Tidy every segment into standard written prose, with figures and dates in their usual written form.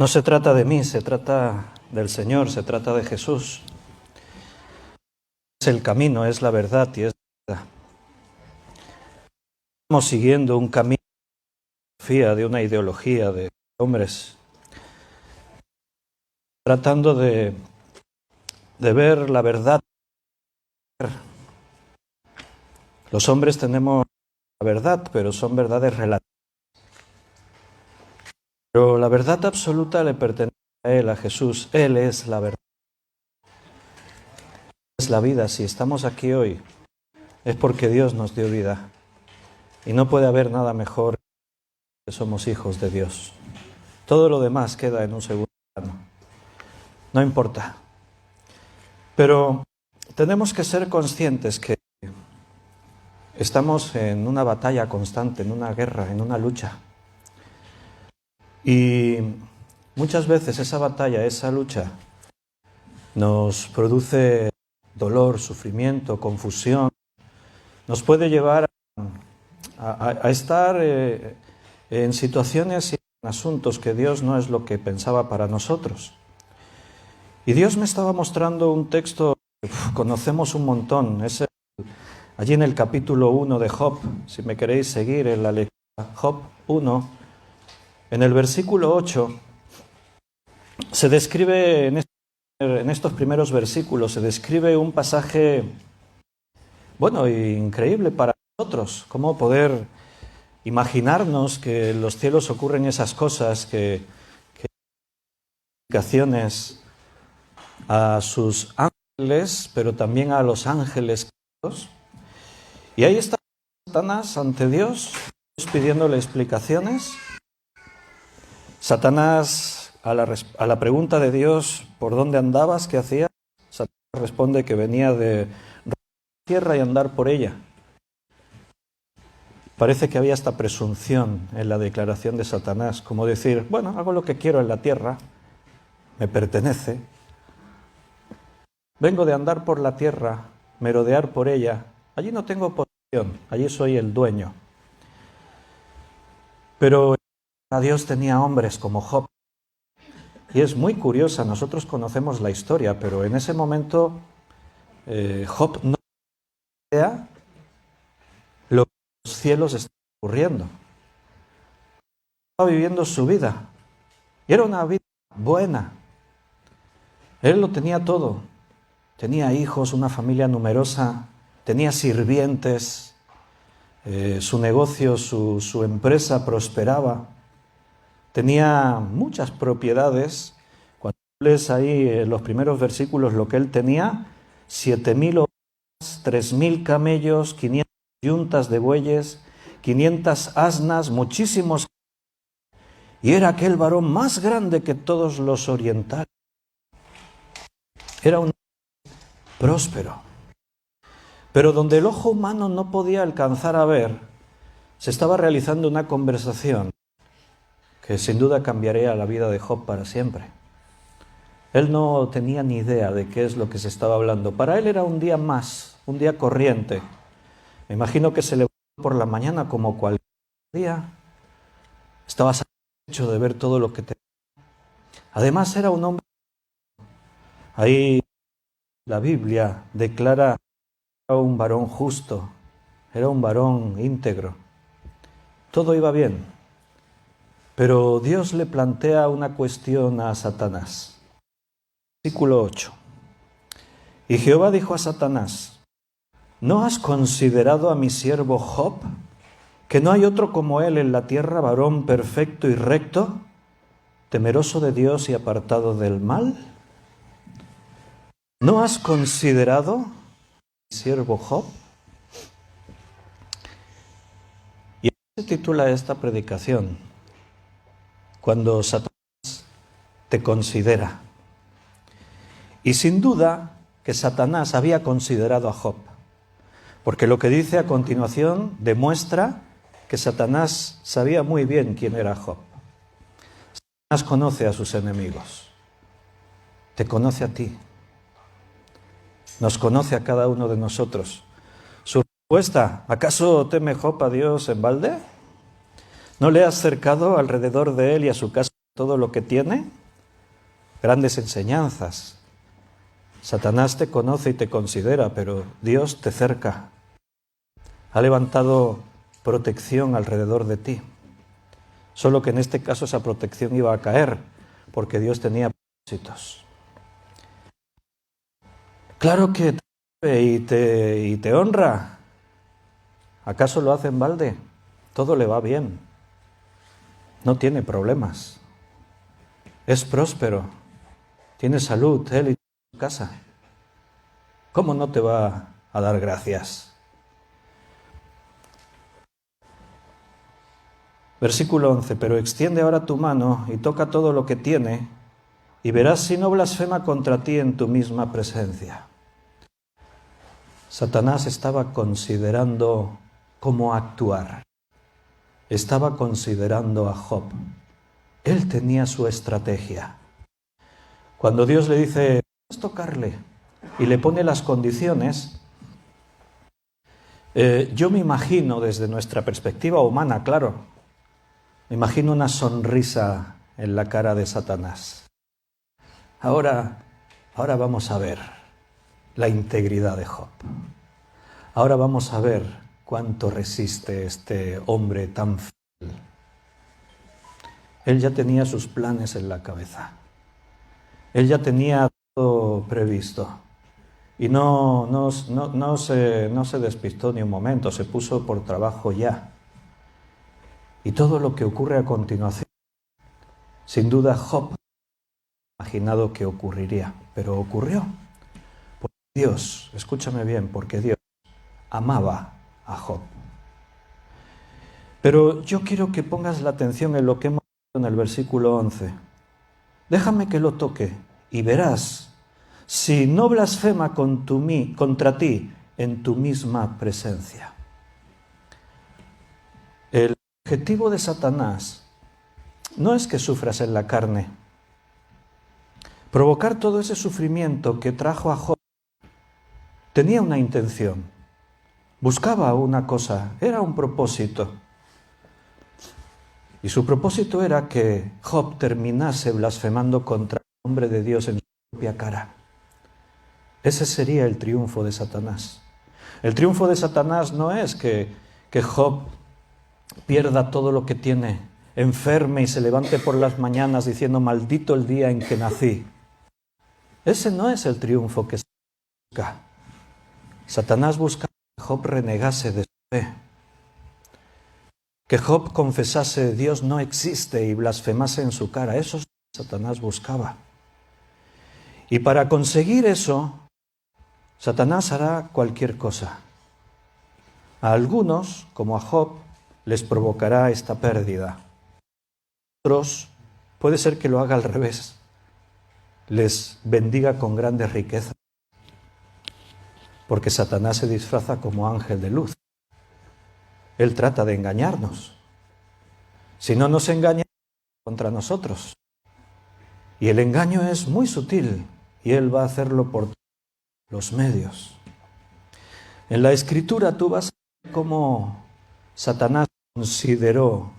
No se trata de mí, se trata del Señor, se trata de Jesús. Es el camino, es la verdad y es la verdad. Estamos siguiendo un camino de una ideología de hombres, tratando de ver la verdad. Los hombres tenemos la verdad, pero son verdades relativas. Pero la verdad absoluta le pertenece a Él, a Jesús. Él es la verdad. Es la vida. Si estamos aquí hoy, es porque Dios nos dio vida. Y no puede haber nada mejor que somos hijos de Dios. Todo lo demás queda en un segundo plano. No importa. Pero tenemos que ser conscientes que estamos en una batalla constante, en una guerra, en una lucha. Y muchas veces esa batalla, esa lucha, nos produce dolor, sufrimiento, confusión. Nos puede llevar a estar en situaciones y en asuntos que Dios no es lo que pensaba para nosotros. Y Dios me estaba mostrando un texto que conocemos un montón. Es allí en el capítulo 1 de Job, si me queréis seguir en la lectura, Job 1, en el versículo 8, se describe, en estos primeros versículos, se describe un pasaje, bueno, increíble para nosotros. Cómo poder imaginarnos que en los cielos ocurren esas cosas, que indicaciones a sus ángeles, pero también a los ángeles. Y ahí está Satanás ante Dios, pidiéndole explicaciones. Satanás, a la pregunta de Dios, ¿por dónde andabas? ¿Qué hacías? Satanás responde que venía de la tierra y andar por ella. Parece que había esta presunción en la declaración de Satanás, como decir, bueno, hago lo que quiero en la tierra, me pertenece. Vengo de andar por la tierra, merodear por ella. Allí no tengo posesión, allí soy el dueño. Pero Dios tenía hombres como Job. Y es muy curiosa, nosotros conocemos la historia, pero en ese momento Job no sabía lo que en los cielos estaba ocurriendo. Estaba viviendo su vida. Y era una vida buena. Él lo tenía todo. Tenía hijos, una familia numerosa, tenía sirvientes, su negocio, su empresa prosperaba. Tenía muchas propiedades. Cuando lees ahí en los primeros versículos lo que él tenía, 7.000 ovejas, 3.000 camellos, 500 yuntas de bueyes, 500 asnas, muchísimos. Y era aquel varón más grande que todos los orientales. Era un próspero. Pero donde el ojo humano no podía alcanzar a ver, se estaba realizando una conversación que sin duda cambiaría la vida de Job para siempre. Él no tenía ni idea de qué es lo que se estaba hablando. Para él era un día más, un día corriente. Me imagino que se levantó por la mañana como cualquier día. Estaba satisfecho de ver todo lo que tenía. Además era un hombre. Ahí la Biblia declara que era un varón justo, era un varón íntegro. Todo iba bien. Pero Dios le plantea una cuestión a Satanás. Versículo 8. Y Jehová dijo a Satanás, ¿no has considerado a mi siervo Job, que no hay otro como él en la tierra, varón perfecto y recto, temeroso de Dios y apartado del mal? ¿No has considerado a mi siervo Job? Y así se titula esta predicación, cuando Satanás te considera. Y sin duda que Satanás había considerado a Job, porque lo que dice a continuación demuestra que Satanás sabía muy bien quién era Job. Satanás conoce a sus enemigos, te conoce a ti, nos conoce a cada uno de nosotros. Su respuesta, ¿acaso teme Job a Dios en balde? ¿No le has cercado alrededor de él y a su casa todo lo que tiene, grandes enseñanzas. Satanás te conoce y te considera, pero Dios te cerca. Ha levantado protección alrededor de ti. Solo que en este caso esa protección iba a caer, porque Dios tenía propósitos. Claro que y te honra. ¿Acaso lo hace en balde? Todo le va bien. No tiene problemas. Es próspero. Tiene salud, él y su casa. ¿Cómo no te va a dar gracias? Versículo 11. Pero extiende ahora tu mano y toca todo lo que tiene, y verás si no blasfema contra ti en tu misma presencia. Satanás estaba considerando cómo actuar. Estaba considerando a Job. Él tenía su estrategia. Cuando Dios le dice, puedes tocarle, y le pone las condiciones, yo me imagino desde nuestra perspectiva humana, claro, me imagino una sonrisa en la cara de Satanás. Ahora vamos a ver la integridad de Job. Ahora vamos a ver cuánto resiste este hombre tan fiel. Él ya tenía sus planes en la cabeza. Él ya tenía todo previsto. Y no se despistó ni un momento, se puso por trabajo ya. Y todo lo que ocurre a continuación, sin duda Job ha imaginado que ocurriría, pero ocurrió. Porque Dios, escúchame bien, porque Dios amaba a Job. Pero yo quiero que pongas la atención en lo que hemos visto en el versículo 11. Déjame que lo toque y verás si no blasfema contra ti en tu misma presencia. El objetivo de Satanás no es que sufras en la carne. Provocar todo ese sufrimiento que trajo a Job tenía una intención. Buscaba una cosa, era un propósito. Y su propósito era que Job terminase blasfemando contra el nombre de Dios en su propia cara. Ese sería el triunfo de Satanás. El triunfo de Satanás no es que Job pierda todo lo que tiene, enferme y se levante por las mañanas diciendo maldito el día en que nací. Ese no es el triunfo que Satanás busca. Satanás busca que Job renegase de su fe. Que Job confesase Dios no existe y blasfemase en su cara. Eso es lo que Satanás buscaba. Y para conseguir eso, Satanás hará cualquier cosa. A algunos, como a Job, les provocará esta pérdida. A otros, puede ser que lo haga al revés. Les bendiga con grandes riquezas. Porque Satanás se disfraza como ángel de luz. Él trata de engañarnos. Si no nos engaña, contra nosotros. Y el engaño es muy sutil y él va a hacerlo por los medios. En la Escritura tú vas a ver cómo Satanás consideró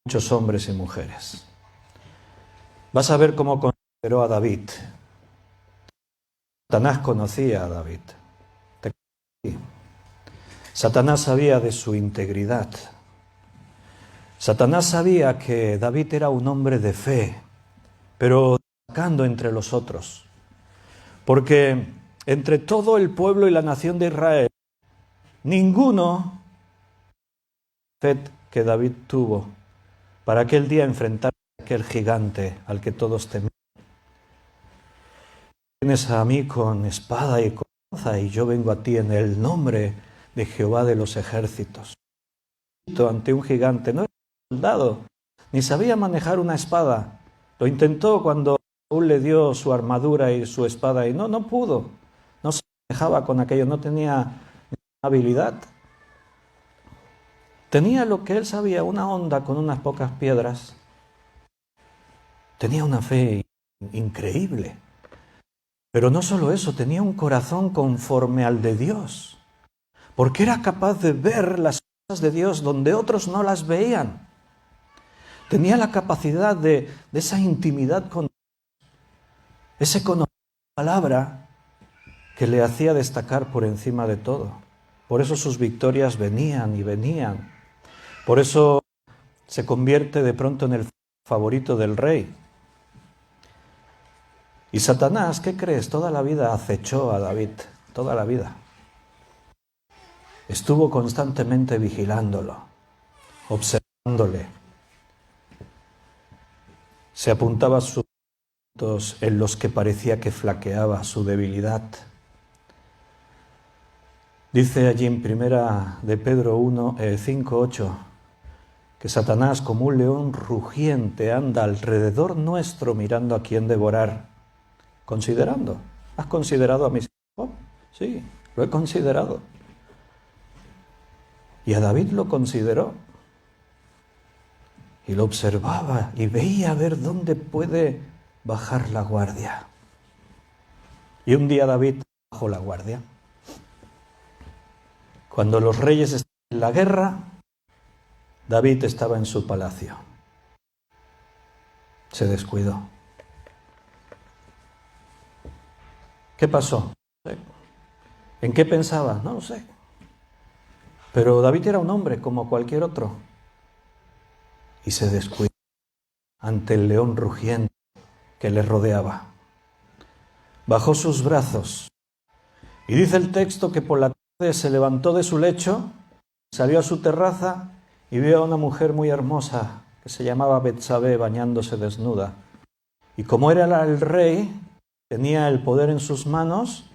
muchos hombres y mujeres. Vas a ver cómo consideró a David. Satanás conocía a David. Satanás sabía de su integridad. Satanás sabía que David era un hombre de fe, pero destacando entre los otros. Porque entre todo el pueblo y la nación de Israel, ninguno que David tuvo para aquel día enfrentar a aquel gigante al que todos temían. Vienes a mí con espada y con lanza y yo vengo a ti en el nombre de Jehová de los ejércitos. Ante un gigante, no era un soldado, ni sabía manejar una espada. Lo intentó cuando Saúl le dio su armadura y su espada y no pudo. No se manejaba con aquello, no tenía habilidad. Tenía lo que él sabía, una honda con unas pocas piedras. Tenía una fe increíble. Pero no solo eso, tenía un corazón conforme al de Dios. Porque era capaz de ver las cosas de Dios donde otros no las veían. Tenía la capacidad de esa intimidad con Dios, ese conocimiento de la palabra que le hacía destacar por encima de todo. Por eso sus victorias venían y venían. Por eso se convierte de pronto en el favorito del rey. Y Satanás, ¿qué crees? Toda la vida acechó a David, toda la vida. Estuvo constantemente vigilándolo, observándole. Se apuntaba a sus puntos en los que parecía que flaqueaba su debilidad. Dice allí en primera de Pedro 5:8 que Satanás como un león rugiente anda alrededor nuestro mirando a quién devorar. Considerando. ¿Has considerado a mis hijos? Sí, lo he considerado. Y a David lo consideró. Y lo observaba y veía a ver dónde puede bajar la guardia. Y un día David bajó la guardia. Cuando los reyes estaban en la guerra, David estaba en su palacio. Se descuidó. ¿Qué pasó? No sé. ¿En qué pensaba? No lo sé. Pero David era un hombre como cualquier otro. Y se descuidó ante el león rugiente que le rodeaba. Bajó sus brazos. Y dice el texto que por la tarde se levantó de su lecho, salió a su terraza y vio a una mujer muy hermosa que se llamaba Betsabé bañándose desnuda. Y como era el rey, tenía el poder en sus manos,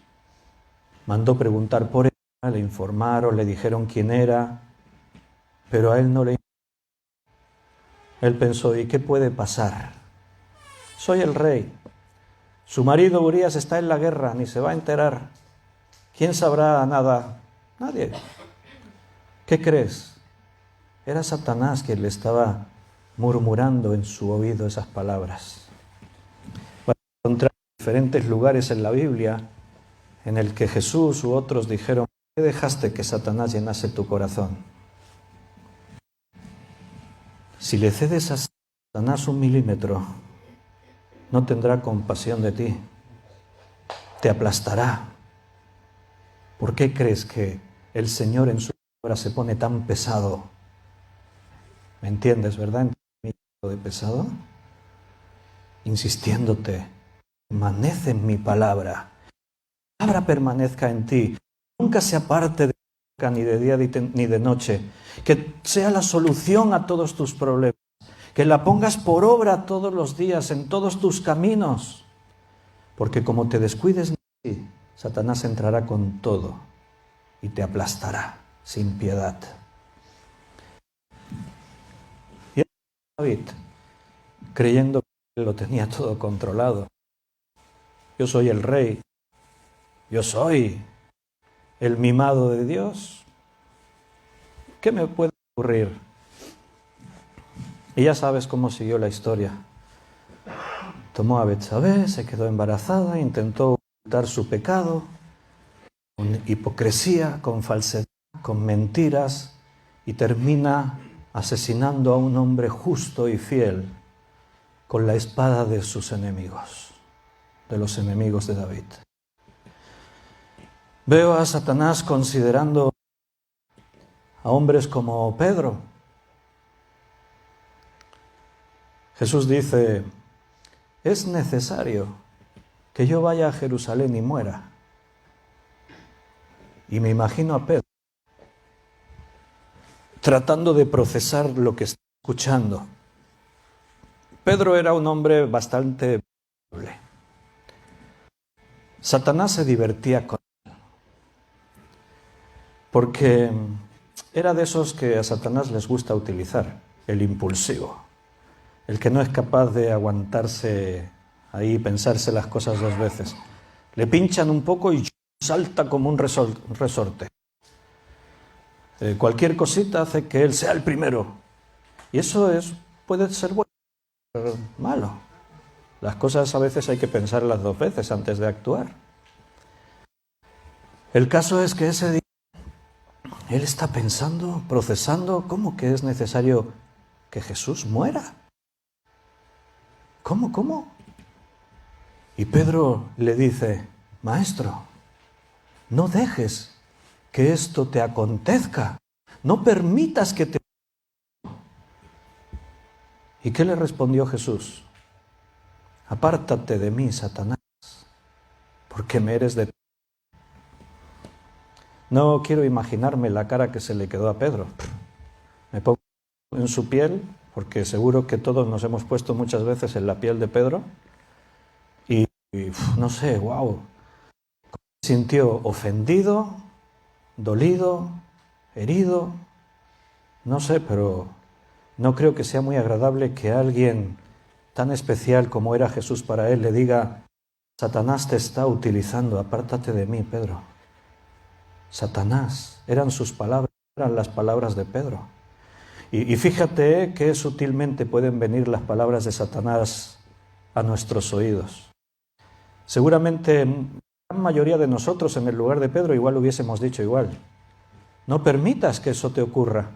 mandó preguntar por ella, le informaron, le dijeron quién era, pero a él no le importó. Él pensó, ¿y qué puede pasar? Soy el rey. Su marido Urías está en la guerra, ni se va a enterar. ¿Quién sabrá nada? Nadie. ¿Qué crees? Era Satanás quien le estaba murmurando en su oído esas palabras. Vas a encontrar diferentes lugares en la Biblia en el que Jesús u otros dijeron, ¿por qué dejaste que Satanás llenase tu corazón? Si le cedes a Satanás 1 milímetro, no tendrá compasión de ti. Te aplastará. ¿Por qué crees que el Señor en su palabra se pone tan pesado? ¿Me entiendes, verdad? ¿De pesado? Insistiéndote, permanece en mi palabra. Mi palabra permanezca en ti. Nunca se aparte de boca, ni de día ni de noche. Que sea la solución a todos tus problemas. Que la pongas por obra todos los días, en todos tus caminos. Porque como te descuides, Satanás entrará con todo y te aplastará sin piedad. Y David, creyendo que lo tenía todo controlado. Yo soy el rey. Yo soy el mimado de Dios. ¿Qué me puede ocurrir? Y ya sabes cómo siguió la historia. Tomó a Betsabé, se quedó embarazada, intentó ocultar su pecado, con hipocresía, con falsedad, con mentiras, y termina asesinando a un hombre justo y fiel con la espada de sus enemigos, de los enemigos de David. Veo a Satanás considerando a hombres como Pedro. Jesús dice, es necesario que yo vaya a Jerusalén y muera. Y me imagino a Pedro tratando de procesar lo que está escuchando. Pedro era un hombre bastante amable. Satanás se divertía con él, porque era de esos que a Satanás les gusta utilizar, el impulsivo, el que no es capaz de aguantarse ahí y pensarse las cosas 2 veces. Le pinchan un poco y salta como un resorte. Cualquier cosita hace que él sea el primero. Y eso puede ser bueno o malo. Las cosas a veces hay que pensarlas 2 veces antes de actuar. El caso es que ese día él está pensando, procesando, ¿cómo que es necesario que Jesús muera? ¿Cómo? Y Pedro le dice, Maestro, no dejes que esto te acontezca. No permitas que te... ¿Y qué le respondió Jesús? Apártate de mí, Satanás, porque me eres de... No quiero imaginarme la cara que se le quedó a Pedro. Me pongo en su piel, porque seguro que todos nos hemos puesto muchas veces en la piel de Pedro, y no sé, wow, se sintió ofendido, dolido, herido, no sé, pero no creo que sea muy agradable que alguien tan especial como era Jesús para él le diga, Satanás te está utilizando, apártate de mí, Pedro. Satanás, eran sus palabras, eran las palabras de Pedro. Y fíjate que sutilmente pueden venir las palabras de Satanás a nuestros oídos. Seguramente la gran mayoría de nosotros en el lugar de Pedro igual hubiésemos dicho igual. No permitas que eso te ocurra.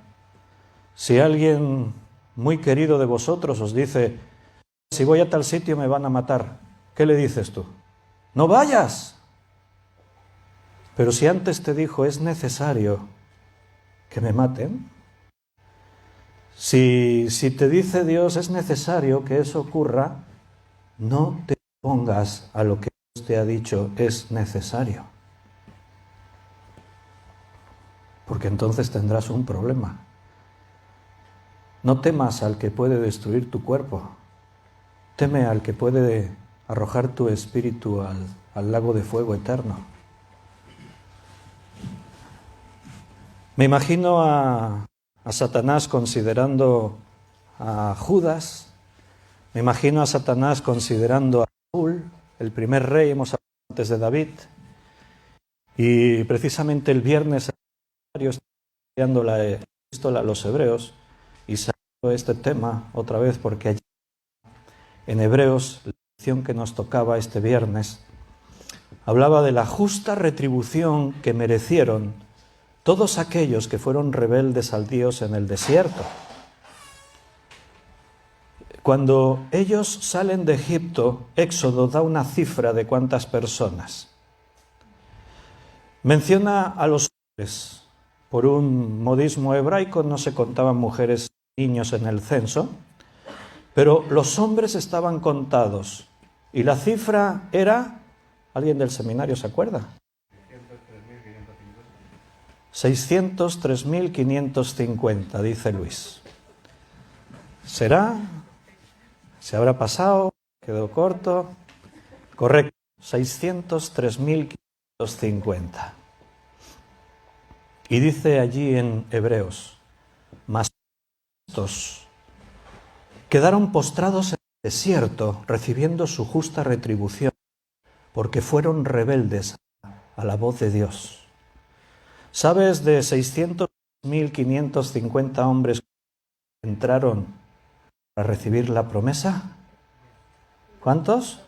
Si alguien muy querido de vosotros os dice, si voy a tal sitio me van a matar, ¿qué le dices tú? No vayas. Pero si antes te dijo, es necesario que me maten, si te dice Dios, es necesario que eso ocurra, no te pongas a lo que Dios te ha dicho, es necesario. Porque entonces tendrás un problema. No temas al que puede destruir tu cuerpo. Teme al que puede arrojar tu espíritu al lago de fuego eterno. Me imagino a Satanás considerando a Judas. Me imagino a Satanás considerando a Saúl, el primer rey, hemos hablado antes de David. Y precisamente el viernes estaba estudiando la epístola a los Hebreos y salió este tema otra vez porque allí en Hebreos, la lección que nos tocaba este viernes, hablaba de la justa retribución que merecieron todos aquellos que fueron rebeldes al Dios en el desierto. Cuando ellos salen de Egipto, Éxodo da una cifra de cuántas personas. Menciona a los hombres. Por un modismo hebraico no se contaban mujeres y niños en el censo, pero los hombres estaban contados. Y la cifra era, ¿alguien del seminario se acuerda? 603.550, dice Luis. ¿Será? ¿Se habrá pasado? ¿Quedó corto? Correcto, 603.550. Y dice allí en Hebreos, mas estos quedaron postrados en el desierto, recibiendo su justa retribución, porque fueron rebeldes a la voz de Dios. ¿Sabes de 600.550 hombres que entraron para recibir la promesa? ¿Cuántos?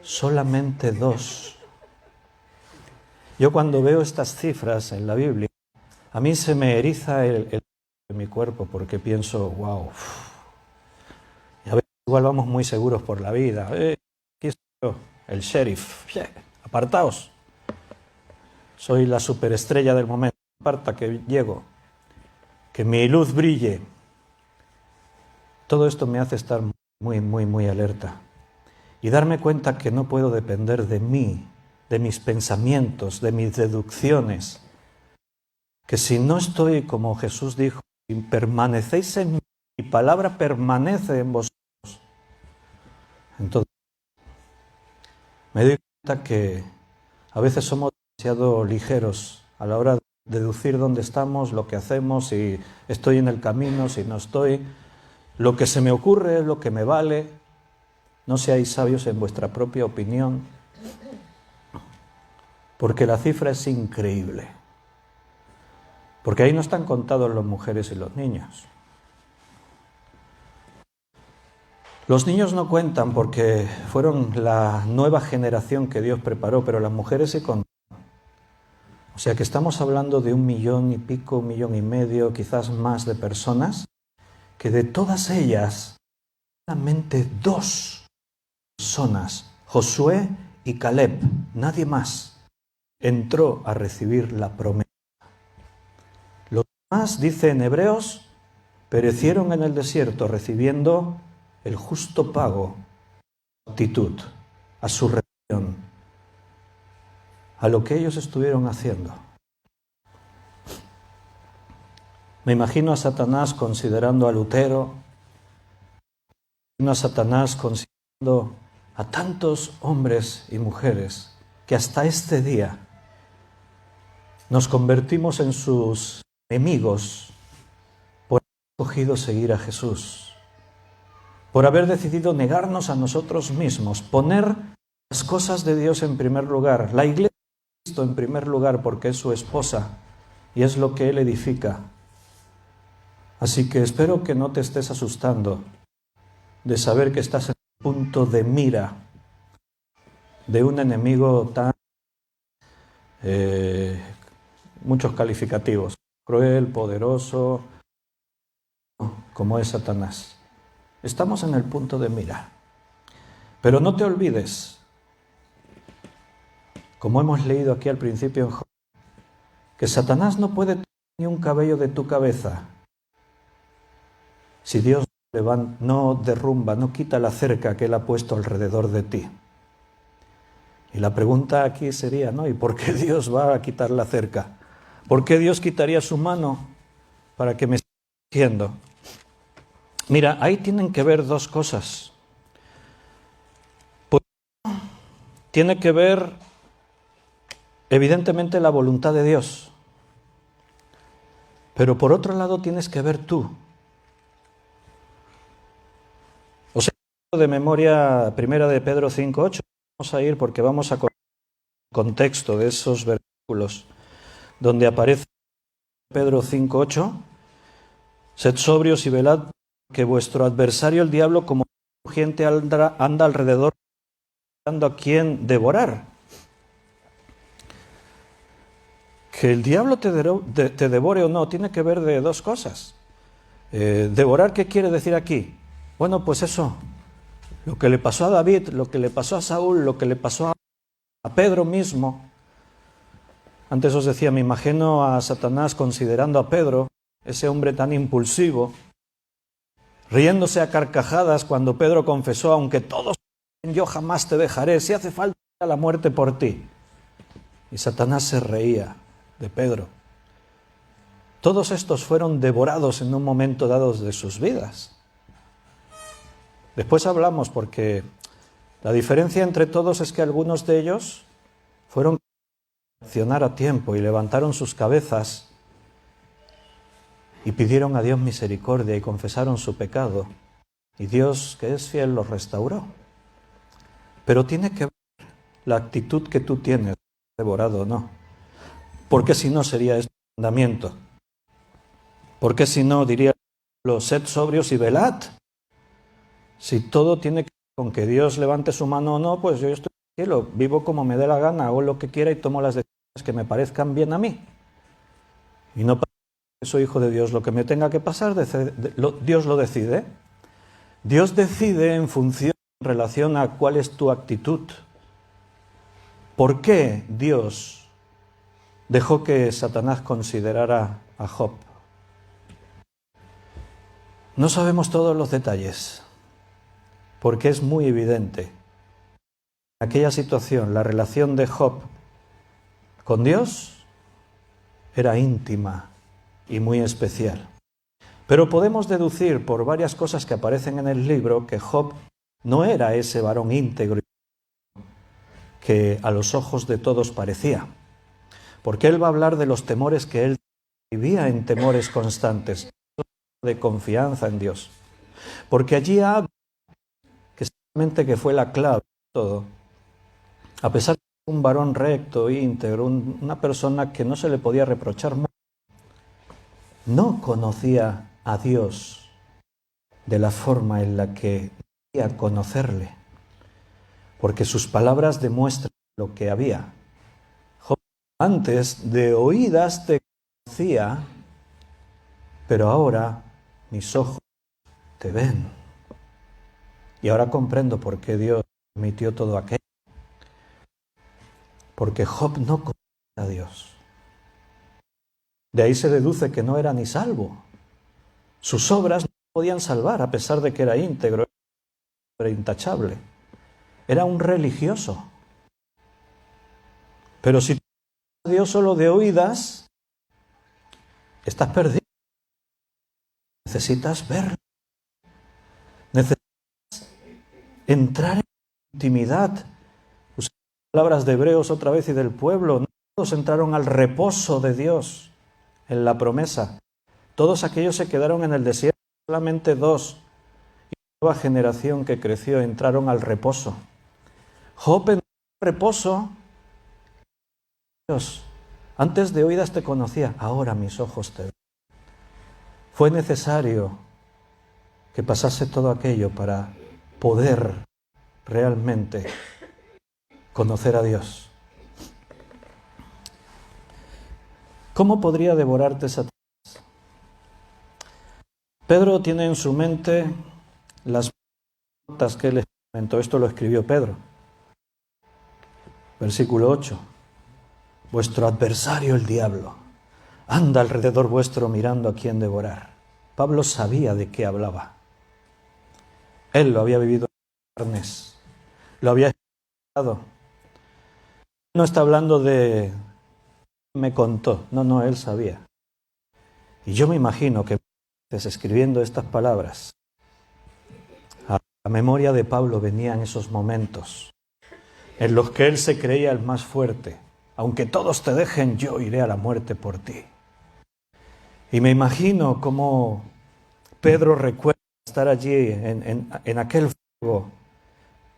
Solamente 2. Yo cuando veo estas cifras en la Biblia, a mí se me eriza el de mi cuerpo porque pienso, wow. Y a veces igual vamos muy seguros por la vida. Aquí estoy yo, el sheriff. Apartaos. Soy la superestrella del momento. Aparta que llego. Que mi luz brille. Todo esto me hace estar muy alerta. Y darme cuenta que no puedo depender de mí, de mis pensamientos, de mis deducciones. Que si no estoy, como Jesús dijo, si permanecéis en mí, mi palabra permanece en vosotros. Entonces, me doy cuenta que a veces somos demasiado ligeros a la hora de deducir dónde estamos, lo que hacemos, si estoy en el camino, si no estoy. Lo que se me ocurre es lo que me vale. No seáis sabios en vuestra propia opinión, porque la cifra es increíble. Porque ahí no están contados las mujeres y los niños. Los niños no cuentan porque fueron la nueva generación que Dios preparó, pero las mujeres se contaron. O sea que estamos hablando de 1 millón y pico, 1,5 millones, quizás más de personas, que de todas ellas solamente dos personas, Josué y Caleb, nadie más, entró a recibir la promesa. Los demás, dice en Hebreos, perecieron en el desierto recibiendo el justo pago a su actitud, a su rebelión, a lo que ellos estuvieron haciendo. Me imagino a Satanás considerando a Lutero, me imagino a Satanás considerando a tantos hombres y mujeres que hasta este día nos convertimos en sus enemigos por haber escogido seguir a Jesús, por haber decidido negarnos a nosotros mismos, poner las cosas de Dios en primer lugar, la iglesia de Cristo en primer lugar porque es su esposa y es lo que Él edifica. Así que espero que no te estés asustando de saber que estás en el punto de mira de un enemigo tan, muchos calificativos, cruel, poderoso, como es Satanás. Estamos en el punto de mira. Pero no te olvides, como hemos leído aquí al principio en Job, que Satanás no puede tocar ni un cabello de tu cabeza si Dios no derrumba, no quita la cerca que Él ha puesto alrededor de ti. Y la pregunta aquí sería, ¿no? ¿Y por qué Dios va a quitar la cerca? ¿Por qué Dios quitaría su mano para que me esté protegiendo? Mira, ahí tienen que ver dos cosas. Pues, tiene que ver, evidentemente, la voluntad de Dios. Pero por otro lado tienes que ver tú. O sea, de memoria primera de Pedro 5:8. Vamos a ir porque vamos a conocer el contexto de esos versículos donde aparece Pedro 5:8. Sed sobrios y velad, que vuestro adversario el diablo como gente anda alrededor buscando a quien devorar. Que el diablo te devore o no tiene que ver de dos cosas. ¿Devorar qué quiere decir aquí? Bueno, pues eso, lo que le pasó a David, lo que le pasó a Saúl, lo que le pasó a Pedro mismo. Antes os decía, me imagino a Satanás considerando a Pedro, ese hombre tan impulsivo, riéndose a carcajadas cuando Pedro confesó, aunque todos yo jamás te dejaré, si hace falta la muerte por ti. Y Satanás se reía de Pedro. Todos estos fueron devorados en un momento dado de sus vidas. Después hablamos porque la diferencia entre todos es que algunos de ellos fueron a reaccionar a tiempo y levantaron sus cabezas y pidieron a Dios misericordia y confesaron su pecado. Y Dios, que es fiel, los restauró. Pero tiene que ver la actitud que tú tienes, devorado o no. Porque si no sería este mandamiento. Porque si no diría los sed sobrios y velad. Si todo tiene que ver con que Dios levante su mano o no, pues yo estoy tranquilo, vivo como me dé la gana, hago lo que quiera y tomo las decisiones que me parezcan bien a mí. Y no que soy hijo de Dios, lo que me tenga que pasar, Dios lo decide. Dios decide en función, en relación a cuál es tu actitud. ¿Por qué Dios dejó que Satanás considerara a Job? No sabemos todos los detalles, porque es muy evidente. En aquella situación, la relación de Job con Dios era íntima y muy especial. Pero podemos deducir por varias cosas que aparecen en el libro que Job no era ese varón íntegro que a los ojos de todos parecía. Porque él va a hablar de los temores que él vivía en temores constantes, de confianza en Dios. Porque allí habla que seguramente que fue la clave de todo. A pesar de ser un varón recto, íntegro, una persona que no se le podía reprochar mucho, no conocía a Dios de la forma en la que debía conocerle, porque sus palabras demuestran lo que había. Job, antes de oídas te conocía, pero ahora mis ojos te ven. Y ahora comprendo por qué Dios permitió todo aquello. Porque Job no conocía a Dios. De ahí se deduce que no era ni salvo. Sus obras no podían salvar, a pesar de que era íntegro, era intachable. Era un religioso. Pero si tú conoces a Dios solo de oídas, estás perdido. Necesitas verlo. Necesitas entrar en intimidad. Usando palabras de Hebreos otra vez y del pueblo, no todos entraron al reposo de Dios en la promesa. Todos aquellos se quedaron en el desierto, solamente 2. Y la nueva generación que creció entraron al reposo. Job entró al reposo. Dios, antes de oídas te conocía, ahora mis ojos te ven. Fue necesario que pasase todo aquello para poder realmente conocer a Dios. ¿Cómo podría devorarte Satanás? Pedro tiene en su mente las notas que él experimentó. Esto lo escribió Pedro. Versículo 8. Vuestro adversario el diablo anda alrededor vuestro mirando a quién devorar. Pablo sabía de qué hablaba. Él lo había vivido en carnes, lo había experimentado. No está hablando de me contó, no, él sabía. Y yo me imagino que escribiendo estas palabras, a la memoria de Pablo venían esos momentos en los que él se creía el más fuerte. Aunque todos te dejen, yo iré a la muerte por ti. Y me imagino cómo Pedro recuerda estar allí en aquel fuego,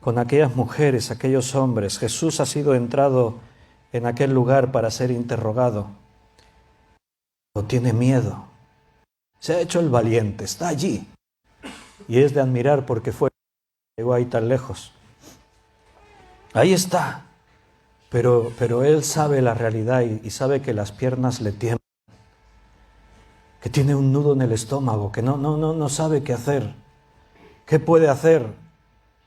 con aquellas mujeres, aquellos hombres. Jesús ha sido entrado en aquel lugar para ser interrogado. No tiene miedo. Se ha hecho el valiente, está allí. Y es de admirar porque llegó ahí tan lejos. Ahí está. Pero él sabe la realidad y sabe que las piernas le tiemblan. Que tiene un nudo en el estómago, que no sabe qué hacer. ¿Qué puede hacer?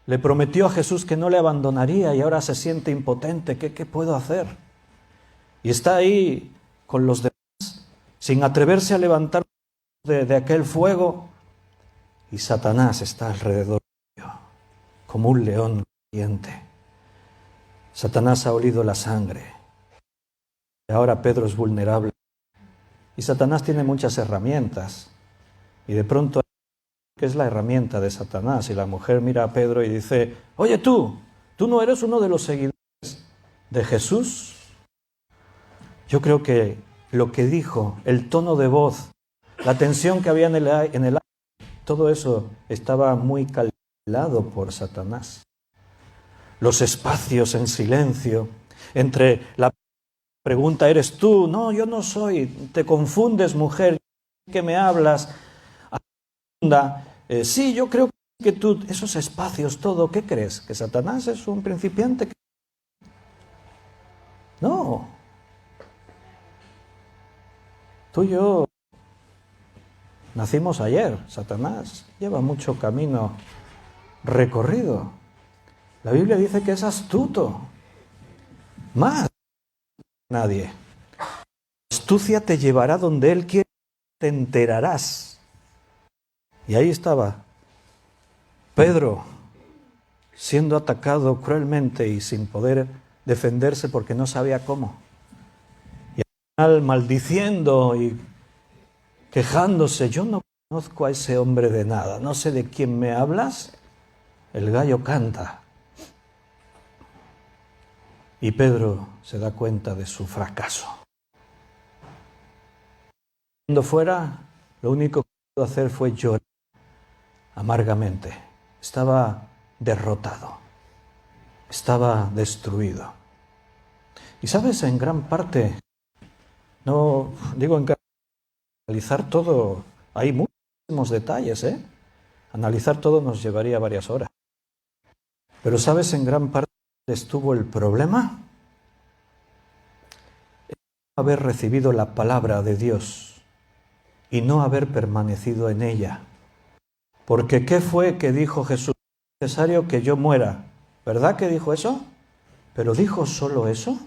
Le prometió a Jesús que no le abandonaría y ahora se siente impotente. ¿Qué puedo hacer? Y está ahí con los demás, sin atreverse a levantar de aquel fuego. Y Satanás está alrededor suyo, como un león rugiente. Satanás ha olido la sangre. Y ahora Pedro es vulnerable. Y Satanás tiene muchas herramientas. Y de pronto, ¿qué es la herramienta de Satanás? Y la mujer mira a Pedro y dice, oye ¿tú no eres uno de los seguidores de Jesús? Yo creo que lo que dijo, el tono de voz, la tensión que había en el aire, todo eso estaba muy calculado por Satanás. Los espacios en silencio, entre la pregunta, ¿eres tú? No, yo no soy. Te confundes, mujer, ¿qué me hablas? Sí, yo creo que tú, esos espacios, todo, ¿qué crees? ¿Que Satanás es un principiante? No. Tú y yo nacimos ayer. Satanás lleva mucho camino recorrido. La Biblia dice que es astuto. Más nadie. La astucia te llevará donde Él quiere, te enterarás. Y ahí estaba Pedro siendo atacado cruelmente y sin poder defenderse porque no sabía cómo. Y al final maldiciendo y quejándose, yo no conozco a ese hombre de nada, no sé de quién me hablas. El gallo canta. Y Pedro se da cuenta de su fracaso. Cuando fuera, lo único que pudo hacer fue llorar amargamente. Estaba derrotado. Estaba destruido. Y sabes, en gran parte, no digo en analizar todo, hay muchísimos detalles, Analizar todo nos llevaría varias horas. Pero sabes, en gran parte estuvo el problema. Haber recibido la palabra de Dios y no haber permanecido en ella. Porque ¿qué fue que dijo Jesús? necesario que yo muera. ¿Verdad que dijo eso? ¿Pero dijo solo eso?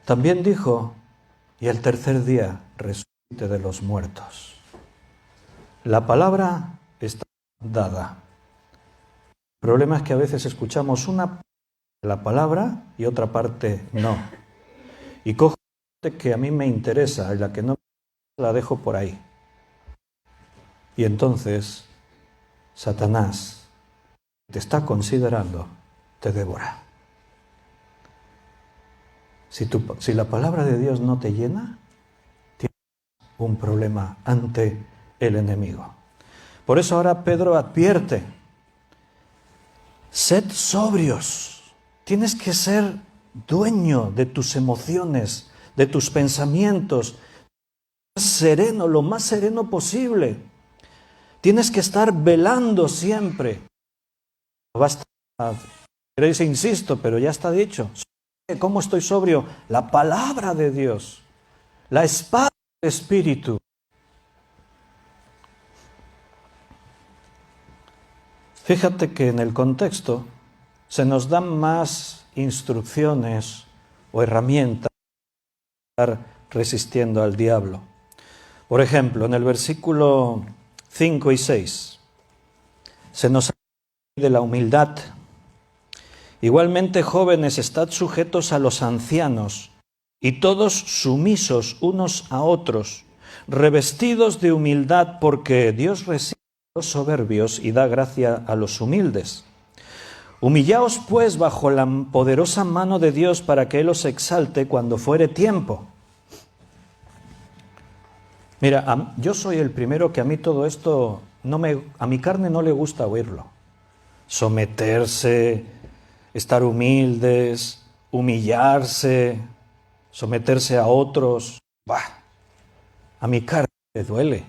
También dijo, y el tercer día resucite de los muertos. La palabra está dada. El problema es que a veces escuchamos una parte de la palabra y otra parte no. Y cojo la parte que a mí me interesa y la que no la dejo por ahí. Y entonces Satanás te está considerando, te devora. Si la palabra de Dios no te llena, tienes un problema ante el enemigo. Por eso ahora Pedro advierte, sed sobrios. Tienes que ser dueño de tus emociones, de tus pensamientos, sereno, lo más sereno posible. Tienes que estar velando siempre. Basta, queréis, insisto, pero ya está dicho. ¿Cómo estoy sobrio? La palabra de Dios, la espada del Espíritu. Fíjate que en el contexto se nos dan más instrucciones o herramientas para estar resistiendo al diablo. Por ejemplo, en el versículo 5 y 6 se nos habla de la humildad. Igualmente, jóvenes, estad sujetos a los ancianos y todos sumisos unos a otros, revestidos de humildad, porque Dios resiste a los soberbios y da gracia a los humildes. Humillaos pues bajo la poderosa mano de Dios para que Él os exalte cuando fuere tiempo. Mira, yo soy el primero que a mí todo esto, a mi carne no le gusta oírlo. Someterse, estar humildes, humillarse, someterse a otros. A mi carne le duele.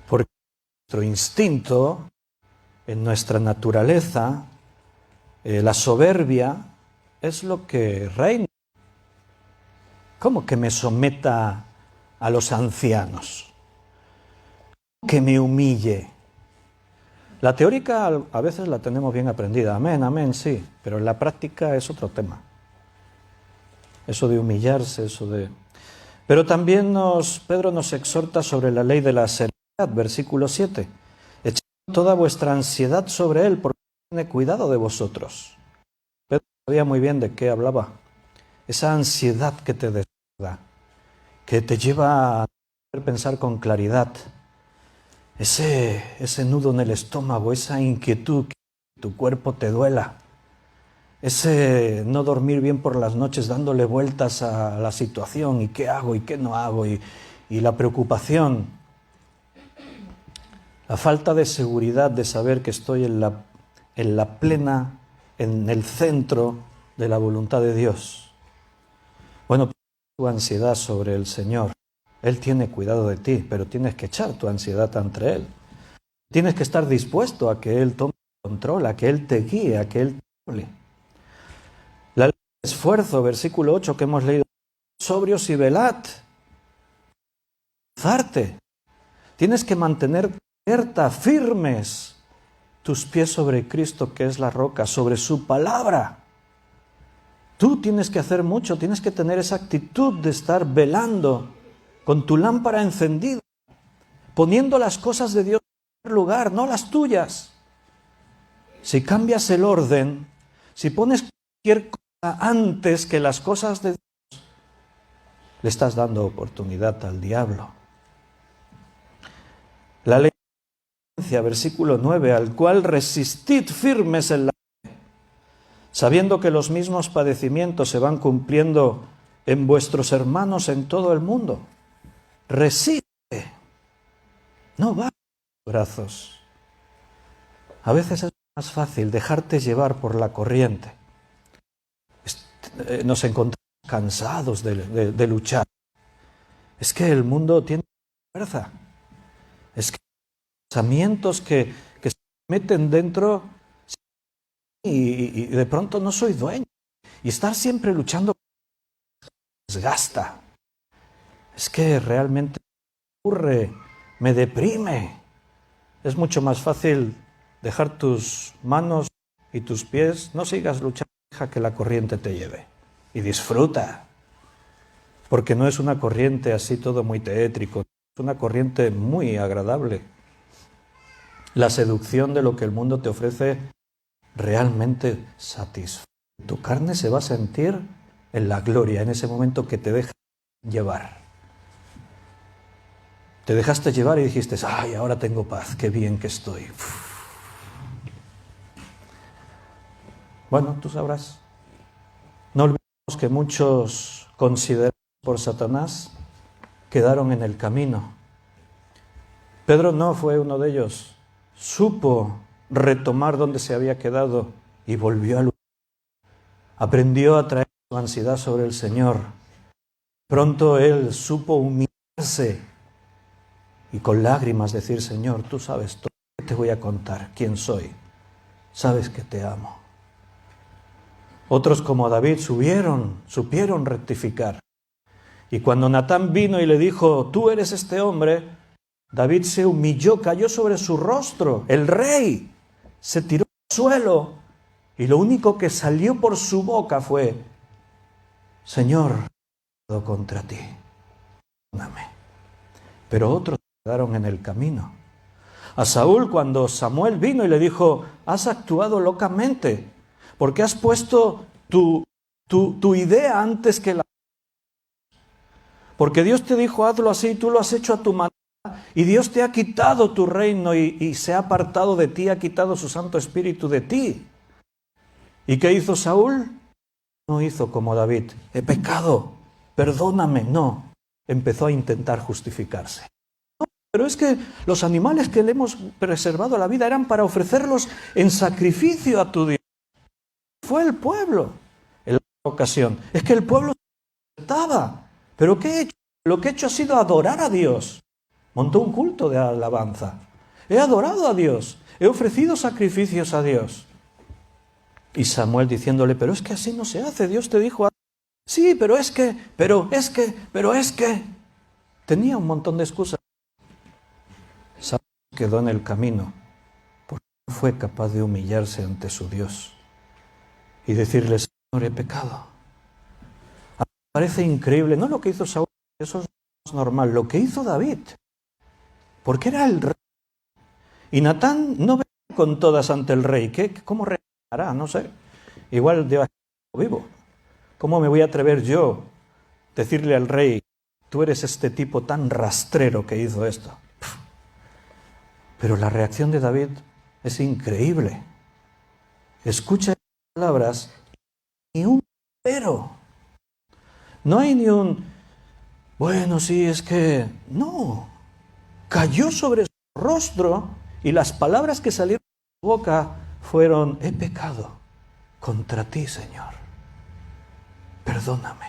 Porque nuestro instinto, en nuestra naturaleza, la soberbia es lo que reina. ¿Cómo que me someta a los ancianos? ¿Cómo que me humille? La teórica a veces la tenemos bien aprendida, amén, amén, sí, pero en la práctica es otro tema. Eso de humillarse, eso de... Pero también Pedro nos exhorta sobre la ley de la serenidad, versículo 7. Echad toda vuestra ansiedad sobre Él, porque tiene cuidado de vosotros. Pedro sabía muy bien de qué hablaba. Esa ansiedad que te desborda, que te lleva a pensar con claridad. Ese nudo en el estómago, esa inquietud, que tu cuerpo te duela. Ese no dormir bien por las noches dándole vueltas a la situación y qué hago y qué no hago y la preocupación. La falta de seguridad de saber que estoy en la plena, en el centro de la voluntad de Dios. Bueno, tu ansiedad sobre el Señor. Él tiene cuidado de ti, pero tienes que echar tu ansiedad ante Él. Tienes que estar dispuesto a que Él tome control, a que Él te guíe, a que Él te hable. La ley del esfuerzo, versículo 8 que hemos leído. Sobrios y velad. Tienes que mantener alerta, firmes tus pies sobre Cristo, que es la roca, sobre su palabra. Tú tienes que hacer mucho, tienes que tener esa actitud de estar velando con tu lámpara encendida, poniendo las cosas de Dios en primer lugar, no las tuyas. Si cambias el orden, si pones cualquier cosa antes que las cosas de Dios, le estás dando oportunidad al diablo. La ley de la versículo 9, al cual resistid firmes en la fe, sabiendo que los mismos padecimientos se van cumpliendo en vuestros hermanos en todo el mundo. Resiste, no va a los brazos. A veces es más fácil dejarte llevar por la corriente. Nos encontramos cansados de luchar. Es que el mundo tiene fuerza. Es que pensamientos que se meten dentro y de pronto no soy dueño. Y estar siempre luchando desgasta. Es que realmente ocurre me deprime. Es mucho más fácil dejar tus manos y tus pies, no sigas luchando, deja que la corriente te lleve. Y disfruta, porque no es una corriente así todo muy tétrico, es una corriente muy agradable. La seducción de lo que el mundo te ofrece realmente satisface. Tu carne se va a sentir en la gloria, en ese momento que te dejas llevar. Te dejaste llevar y dijiste, ay, ahora tengo paz, qué bien que estoy. Bueno, tú sabrás. No olvidemos que muchos considerados por Satanás quedaron en el camino. Pedro no fue uno de ellos. Supo retomar donde se había quedado y volvió a luchar. Aprendió a traer su ansiedad sobre el Señor. Pronto él supo humillarse y con lágrimas decir, Señor, tú sabes todo, ¿qué te voy a contar? ¿Quién soy? Sabes que te amo. Otros como David supieron rectificar. Y cuando Natán vino y le dijo, tú eres este hombre, David se humilló, cayó sobre su rostro. El rey se tiró al suelo y lo único que salió por su boca fue, Señor, he pecado contra ti, perdóname. Pero otros quedaron en el camino. A Saúl, cuando Samuel vino y le dijo, has actuado locamente, porque has puesto tu idea antes que la... Porque Dios te dijo, hazlo así, y tú lo has hecho a tu manera, y Dios te ha quitado tu reino y se ha apartado de ti, ha quitado su Santo Espíritu de ti. ¿Y qué hizo Saúl? No hizo como David, he pecado, perdóname, no. Empezó a intentar justificarse. No, pero es que los animales que le hemos preservado la vida eran para ofrecerlos en sacrificio a tu Dios. Fue el pueblo en la ocasión. Es que el pueblo se aceptaba. ¿Pero qué he hecho? Lo que he hecho ha sido adorar a Dios. Montó un culto de alabanza. He adorado a Dios. He ofrecido sacrificios a Dios. Y Samuel diciéndole, pero es que así no se hace. Dios te dijo, sí, pero es que. Tenía un montón de excusas. Samuel quedó en el camino porque no fue capaz de humillarse ante su Dios y decirle, Señor, he pecado. Parece increíble, no lo que hizo Saúl, eso es normal, lo que hizo David, porque era el rey. Y Natán no venía con todas ante el rey. ¿Cómo reaccionará? No sé. Igual de vivo. ¿Cómo me voy a atrever yo a decirle al rey, tú eres este tipo tan rastrero que hizo esto? Pero la reacción de David es increíble. Escucha estas palabras, ni un pero. No hay ni un, bueno, sí, es que... No, cayó sobre su rostro y las palabras que salieron de su boca fueron, he pecado contra ti, Señor, perdóname.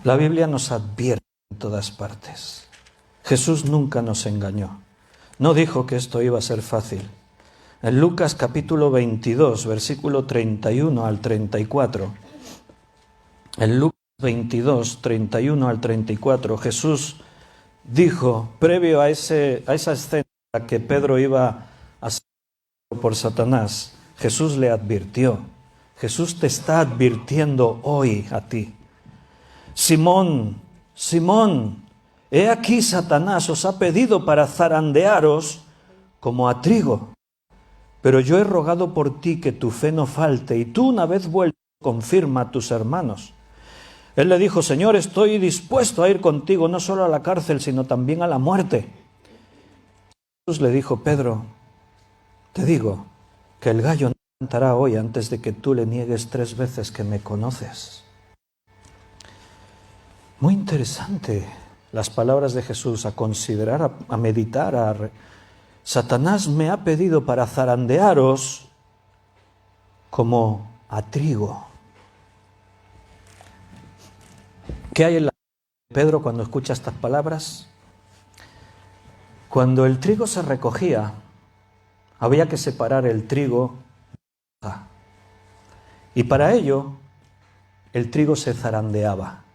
La Biblia nos advierte en todas partes. Jesús nunca nos engañó. No dijo que esto iba a ser fácil. En Lucas capítulo 22, versículo 31 al 34, en Lucas 22, 31 al 34, Jesús dijo, previo a esa escena en la que Pedro iba a ser por Satanás, Jesús le advirtió, Jesús te está advirtiendo hoy a ti. Simón, Simón, he aquí Satanás os ha pedido para zarandearos como a trigo. Pero yo he rogado por ti que tu fe no falte, y tú una vez vuelto confirma a tus hermanos. Él le dijo, Señor, estoy dispuesto a ir contigo, no solo a la cárcel, sino también a la muerte. Jesús le dijo, Pedro, te digo que el gallo no cantará hoy antes de que tú le niegues 3 veces que me conoces. Muy interesante las palabras de Jesús, a considerar, a meditar, Satanás me ha pedido para zarandearos como a trigo. ¿Qué hay en la mente de Pedro cuando escucha estas palabras? Cuando el trigo se recogía, había que separar el trigo de la hoja. Y para ello, el trigo se zarandeaba.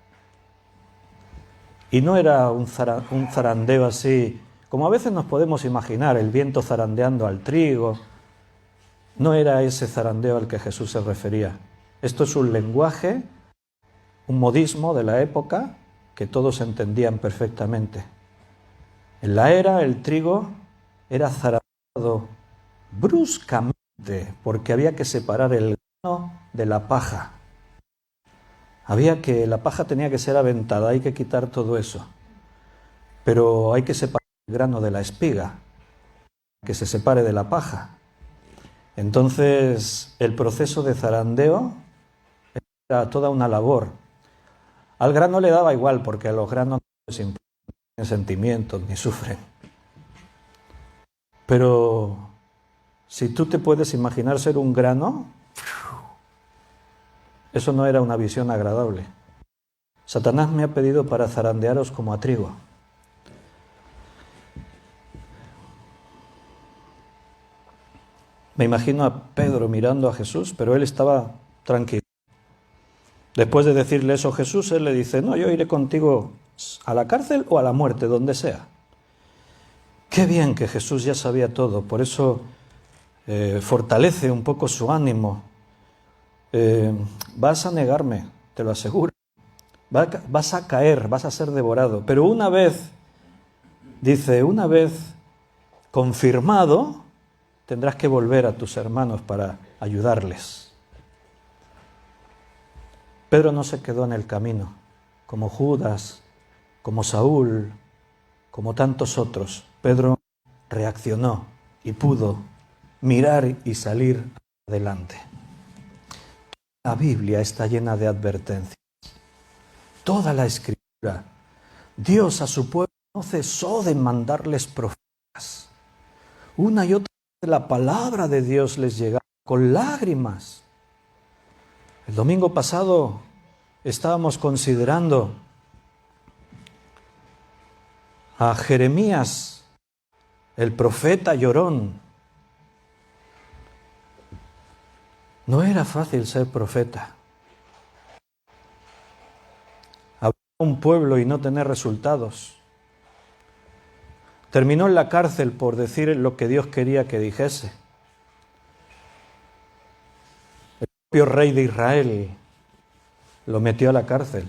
Y no era un zarandeo así, como a veces nos podemos imaginar, el viento zarandeando al trigo. No era ese zarandeo al que Jesús se refería. Esto es un lenguaje, un modismo de la época que todos entendían perfectamente. En la era, el trigo era zarandeado bruscamente porque había que separar el grano de la paja. La paja tenía que ser aventada, hay que quitar todo eso. Pero hay que separar el grano de la espiga, que se separe de la paja. Entonces, el proceso de zarandeo era toda una labor. Al grano le daba igual, porque a los granos no les importan sentimientos ni sufren. Pero si tú te puedes imaginar ser un grano, eso no era una visión agradable. Satanás me ha pedido para zarandearos como a trigo. Me imagino a Pedro mirando a Jesús, pero él estaba tranquilo. Después de decirle eso a Jesús, él le dice, no, yo iré contigo a la cárcel o a la muerte, donde sea. Qué bien que Jesús ya sabía todo, por eso fortalece un poco su ánimo. Vas a negarme, te lo aseguro. Vas a caer, vas a ser devorado. Pero una vez confirmado, tendrás que volver a tus hermanos para ayudarles. Pedro no se quedó en el camino, como Judas, como Saúl, como tantos otros. Pedro reaccionó y pudo mirar y salir adelante. La Biblia está llena de advertencias. Toda la Escritura. Dios a su pueblo no cesó de mandarles profetas. Una y otra vez la palabra de Dios les llegaba con lágrimas. El domingo pasado estábamos considerando a Jeremías, el profeta llorón. No era fácil ser profeta. Hablar a un pueblo y no tener resultados. Terminó en la cárcel por decir lo que Dios quería que dijese. El propio rey de Israel lo metió a la cárcel.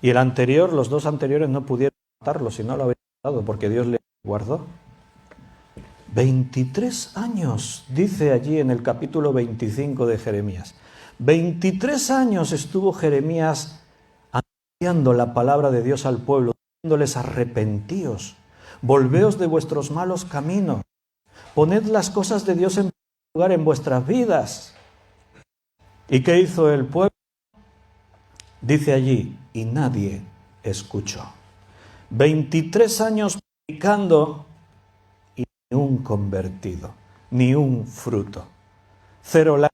Y los dos anteriores no pudieron matarlo, si no lo habían matado, porque Dios le guardó. 23 años, dice allí en el capítulo 25 de Jeremías. 23 años estuvo Jeremías anunciando la palabra de Dios al pueblo, diciéndoles arrepentíos, volveos de vuestros malos caminos, poned las cosas de Dios en lugar en vuestras vidas. ¿Y qué hizo el pueblo? Dice allí, y nadie escuchó. 23 años predicando y ni un convertido, ni un fruto. 0 likes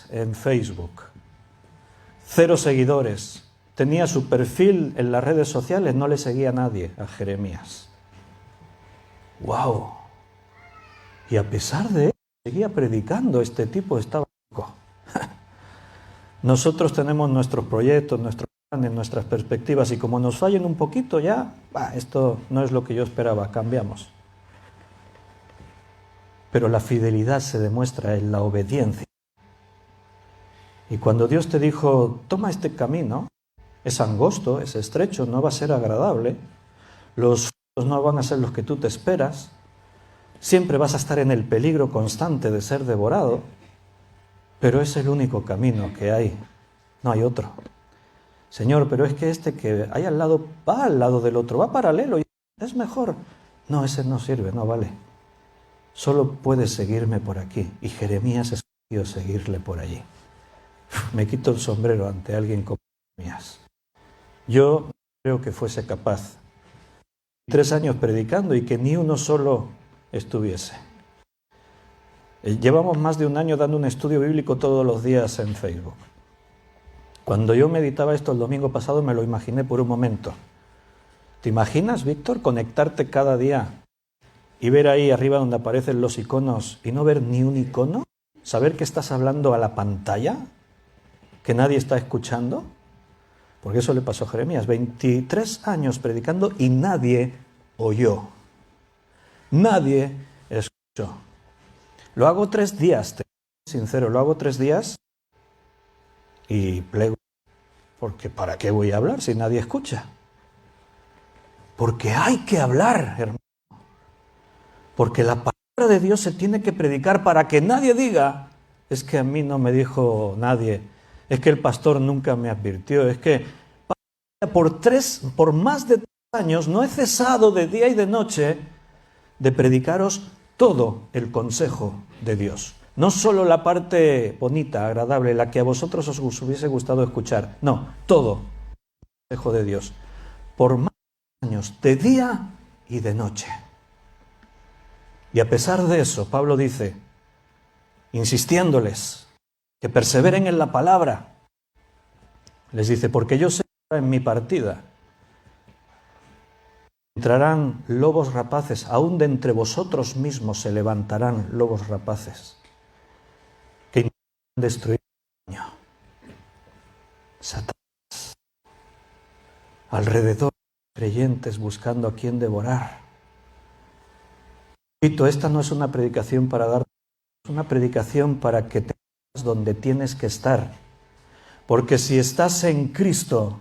en Facebook, 0 seguidores. Tenía su perfil en las redes sociales, no le seguía nadie a Jeremías. ¡Wow! Y a pesar de eso, seguía predicando. Este tipo estaba loco. Nosotros tenemos nuestros proyectos, nuestros planes, nuestras perspectivas, y como nos fallen un poquito ya, esto no es lo que yo esperaba, cambiamos. Pero la fidelidad se demuestra en la obediencia. Y cuando Dios te dijo, toma este camino, es angosto, es estrecho, no va a ser agradable, los frutos no van a ser los que tú te esperas, siempre vas a estar en el peligro constante de ser devorado, pero es el único camino que hay, no hay otro. Señor, pero es que este que hay al lado, va al lado del otro, va paralelo, y es mejor. No, ese no sirve, no vale. Solo puedes seguirme por aquí. Y Jeremías escogió seguirle por allí. Me quito el sombrero ante alguien como Jeremías. Yo no creo que fuese capaz. 3 años predicando y que ni uno solo estuviese. Llevamos más de 1 año dando un estudio bíblico todos los días en Facebook. Cuando yo meditaba esto el domingo pasado me lo imaginé por un momento. ¿Te imaginas, Víctor, conectarte cada día y ver ahí arriba donde aparecen los iconos y no ver ni un icono? ¿Saber que estás hablando a la pantalla? ¿Que nadie está escuchando? Porque eso le pasó a Jeremías. 23 años predicando y nadie oyó. Nadie escuchó. Lo hago 3 días, te soy sincero, lo hago 3 días y plego. Porque ¿para qué voy a hablar si nadie escucha? Porque hay que hablar, hermano. Porque la palabra de Dios se tiene que predicar para que nadie diga, es que a mí no me dijo nadie, es que el pastor nunca me advirtió, es que por más de 3 años no he cesado de día y de noche de predicaros todo el consejo de Dios. No solo la parte bonita, agradable, la que a vosotros os hubiese gustado escuchar, no, todo el consejo de Dios. Por más años, de día y de noche. Y a pesar de eso, Pablo dice, insistiéndoles, que perseveren en la palabra, les dice, porque yo sé que en mi partida entrarán lobos rapaces, aún de entre vosotros mismos se levantarán lobos rapaces, que intentarán destruir el rebaño. Satanás, alrededor de creyentes buscando a quien devorar. Esta no es una predicación para dar, es una predicación para que te veas donde tienes que estar. Porque si estás en Cristo,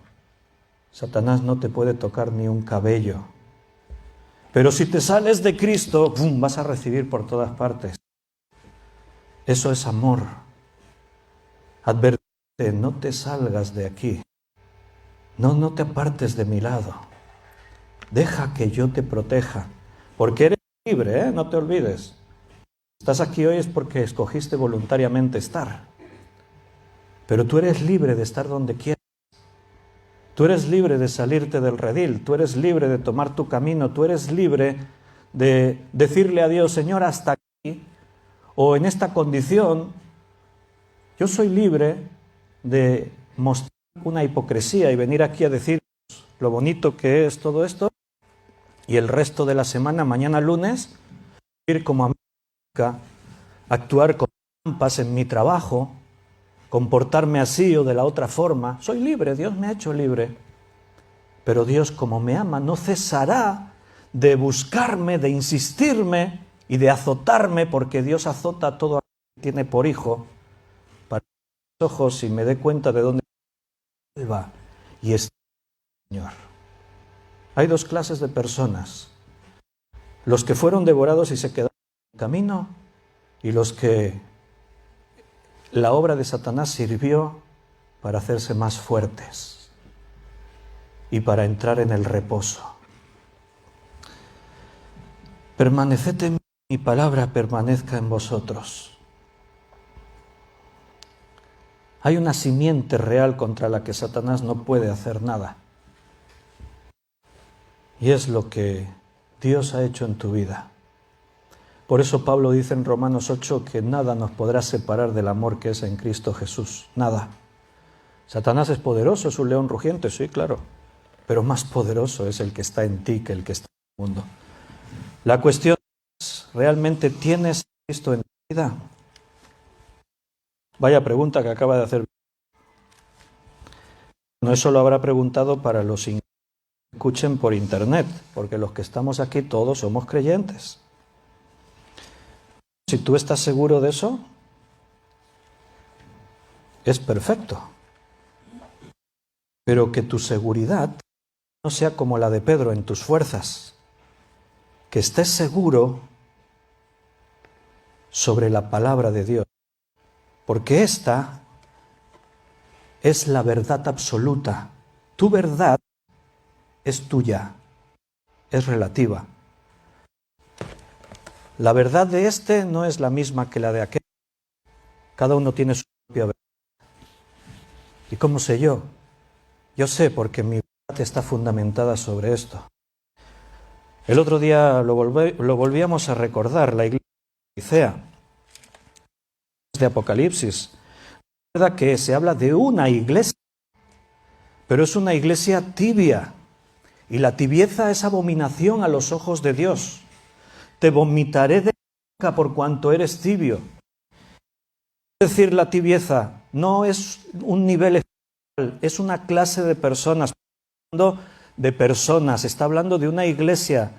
Satanás no te puede tocar ni un cabello. Pero si te sales de Cristo, ¡pum!, vas a recibir por todas partes. Eso es amor. Advertirte, no te salgas de aquí. No te apartes de mi lado. Deja que yo te proteja. Porque eres libre, ¿eh? No te olvides. Estás aquí hoy es porque escogiste voluntariamente estar. Pero tú eres libre de estar donde quieras. Tú eres libre de salirte del redil. Tú eres libre de tomar tu camino. Tú eres libre de decirle a Dios, Señor, hasta aquí, o en esta condición, yo soy libre de mostrar una hipocresía y venir aquí a decir lo bonito que es todo esto, y el resto de la semana, mañana lunes, ir como América, actuar con trampas en mi trabajo, comportarme así o de la otra forma. Soy libre, Dios me ha hecho libre. Pero Dios, como me ama, no cesará de buscarme, de insistirme y de azotarme, porque Dios azota a todo aquel que tiene por hijo, para que mis ojos y me dé cuenta de dónde va y está el Señor. Hay 2 clases de personas: los que fueron devorados y se quedaron en el camino, y los que la obra de Satanás sirvió para hacerse más fuertes y para entrar en el reposo. Permaneced en mí, mi palabra permanezca en vosotros. Hay una simiente real contra la que Satanás no puede hacer nada. Y es lo que Dios ha hecho en tu vida. Por eso Pablo dice en Romanos 8 que nada nos podrá separar del amor que es en Cristo Jesús. Nada. Satanás es poderoso, es un león rugiente, sí, claro. Pero más poderoso es el que está en ti que el que está en el mundo. La cuestión es, ¿realmente tienes a Cristo en tu vida? Vaya pregunta que acaba de hacer. No, eso lo habrá preguntado para los que escuchen por internet, porque los que estamos aquí todos somos creyentes. Si tú estás seguro de eso, es perfecto. Pero que tu seguridad no sea como la de Pedro en tus fuerzas. Que estés seguro sobre la palabra de Dios. Porque esta es la verdad absoluta. Tu verdad es tuya, es relativa. La verdad de este no es la misma que la de aquel. Cada uno tiene su propia verdad. ¿Y cómo sé yo? Yo sé porque mi verdad está fundamentada sobre esto. El otro día lo volvíamos a recordar, la iglesia de Nicea, de Apocalipsis. Recuerda que se habla de una iglesia, pero es una iglesia tibia. Y la tibieza es abominación a los ojos de Dios. Te vomitaré de boca por cuanto eres tibio. Es decir, la tibieza no es un nivel es una clase de personas. Está hablando de personas, está hablando de una iglesia,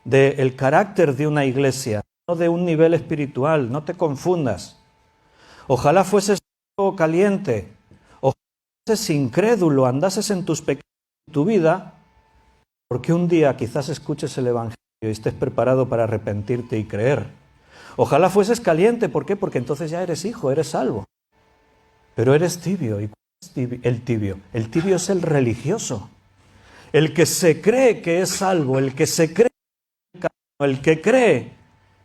del carácter de una iglesia, no de un nivel espiritual, no te confundas. Ojalá fueses caliente, ojalá fueses incrédulo, andases en tus pecados, en tu vida, porque un día quizás escuches el Evangelio y estés preparado para arrepentirte y creer. Ojalá fueses caliente, ¿por qué? Porque entonces ya eres hijo, eres salvo. Pero eres tibio. ¿Y cuál es el tibio? El tibio es el religioso. El que se cree que es salvo, el que se cree, el que cree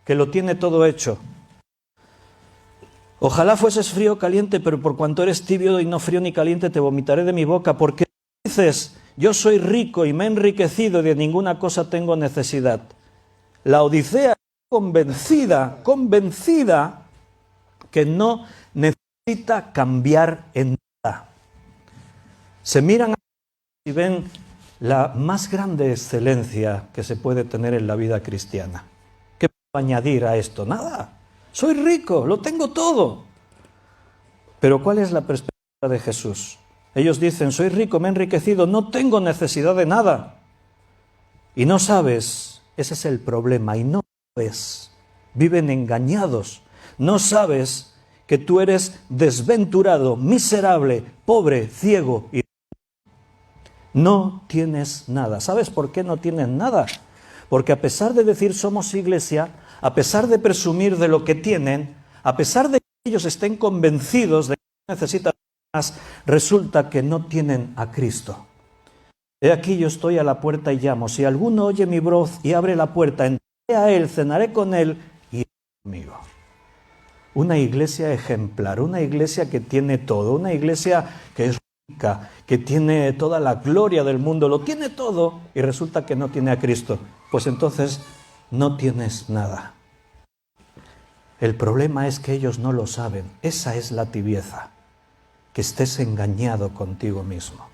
que lo tiene todo hecho. Ojalá fueses frío o caliente, pero por cuanto eres tibio y no frío ni caliente, te vomitaré de mi boca, porque dices, yo soy rico y me he enriquecido y de ninguna cosa tengo necesidad. La Odisea convencida que no necesita cambiar en nada. Se miran y ven la más grande excelencia que se puede tener en la vida cristiana. ¿Qué puedo añadir a esto? Nada. Soy rico, lo tengo todo. Pero ¿cuál es la perspectiva de Jesús? Ellos dicen, soy rico, me he enriquecido, no tengo necesidad de nada. Y no sabes, ese es el problema, y no sabes, viven engañados. No sabes que tú eres desventurado, miserable, pobre, ciego y no tienes nada. ¿Sabes por qué no tienes nada? Porque a pesar de decir somos iglesia, a pesar de presumir de lo que tienen, a pesar de que ellos estén convencidos de que necesitan más, resulta que no tienen a Cristo. He aquí yo estoy a la puerta y llamo. Si alguno oye mi voz y abre la puerta, entraré a él, cenaré con él y él conmigo. Una iglesia ejemplar, una iglesia que tiene todo, una iglesia que es rica, que tiene toda la gloria del mundo, lo tiene todo y resulta que no tiene a Cristo. Pues entonces no tienes nada. El problema es que ellos no lo saben. Esa es la tibieza. Que estés engañado contigo mismo.